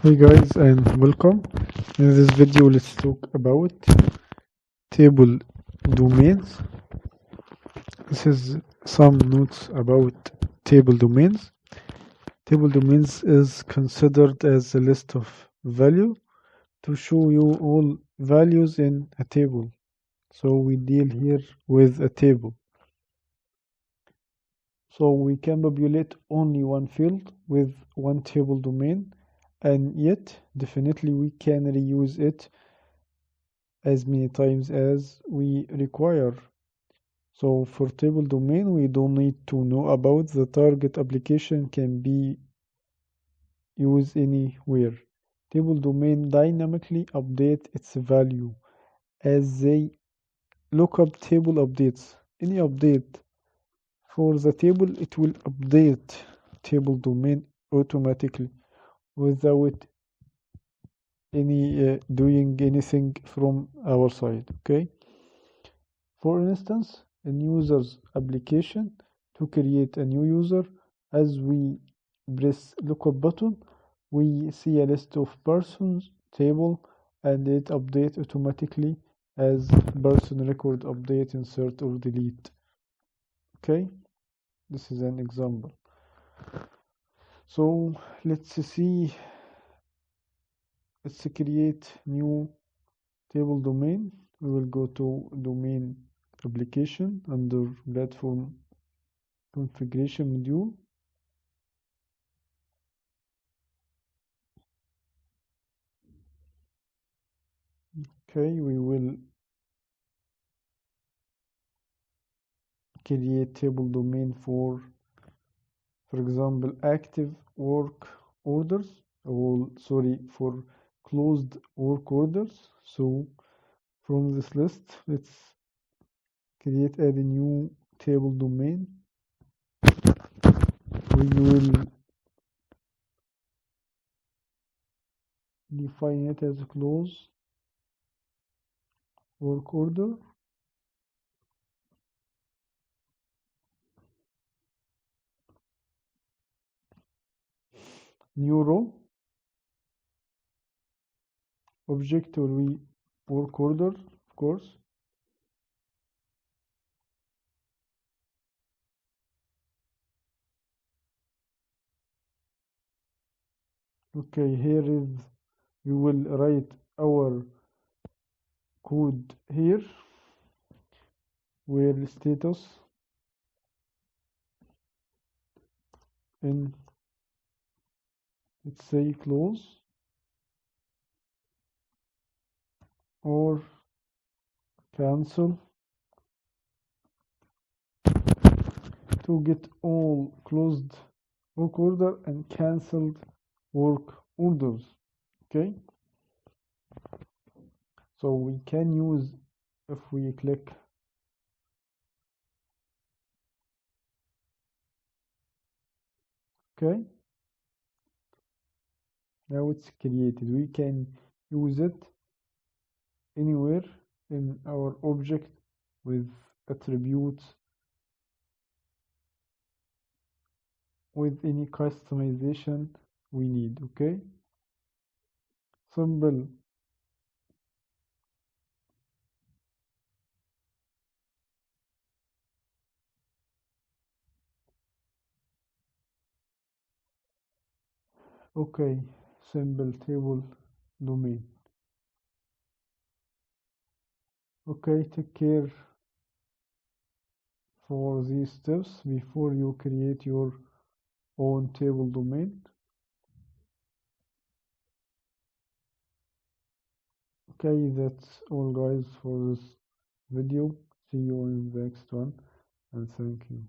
Hey guys and welcome. In this video let's talk about table domains. This is some notes about table domains. Table domains is considered as a list of value to show you all values in a table. So we deal here with a table. So we can populate only one field with one table domain, and yet definitely we can reuse it as many times as we require. So for table domain, we don't need to know about the target application can be used anywhere. Table domain dynamically update its value as they lookup table updates. Any update for the table, it will update table domain automatically without any doing anything from our side. Okay. For instance, in user's application, to create a new user, as we press lookup button, we see a list of persons table and it updates automatically as person record update, insert or delete. Okay, this is an example. So let's create new table domain. We will go to domain application under platform configuration module. Okay, we will create table domain for example, active work orders, for closed work orders. So from this list, let's add a new table domain. We will define it as a close work order. New row. Object will be work order, of course. Okay, here is we will write our code here where status in, let's say, close or cancel to get all closed work order and cancelled work orders. Okay, so we can use, if we click okay, now it's created. We can use it anywhere in our object with attributes, with any customization we need. Okay, simple. Okay, simple table domain. Okay, take care for these steps before you create your own table domain. Okay, that's all guys for this video. See you in the next one, and thank you.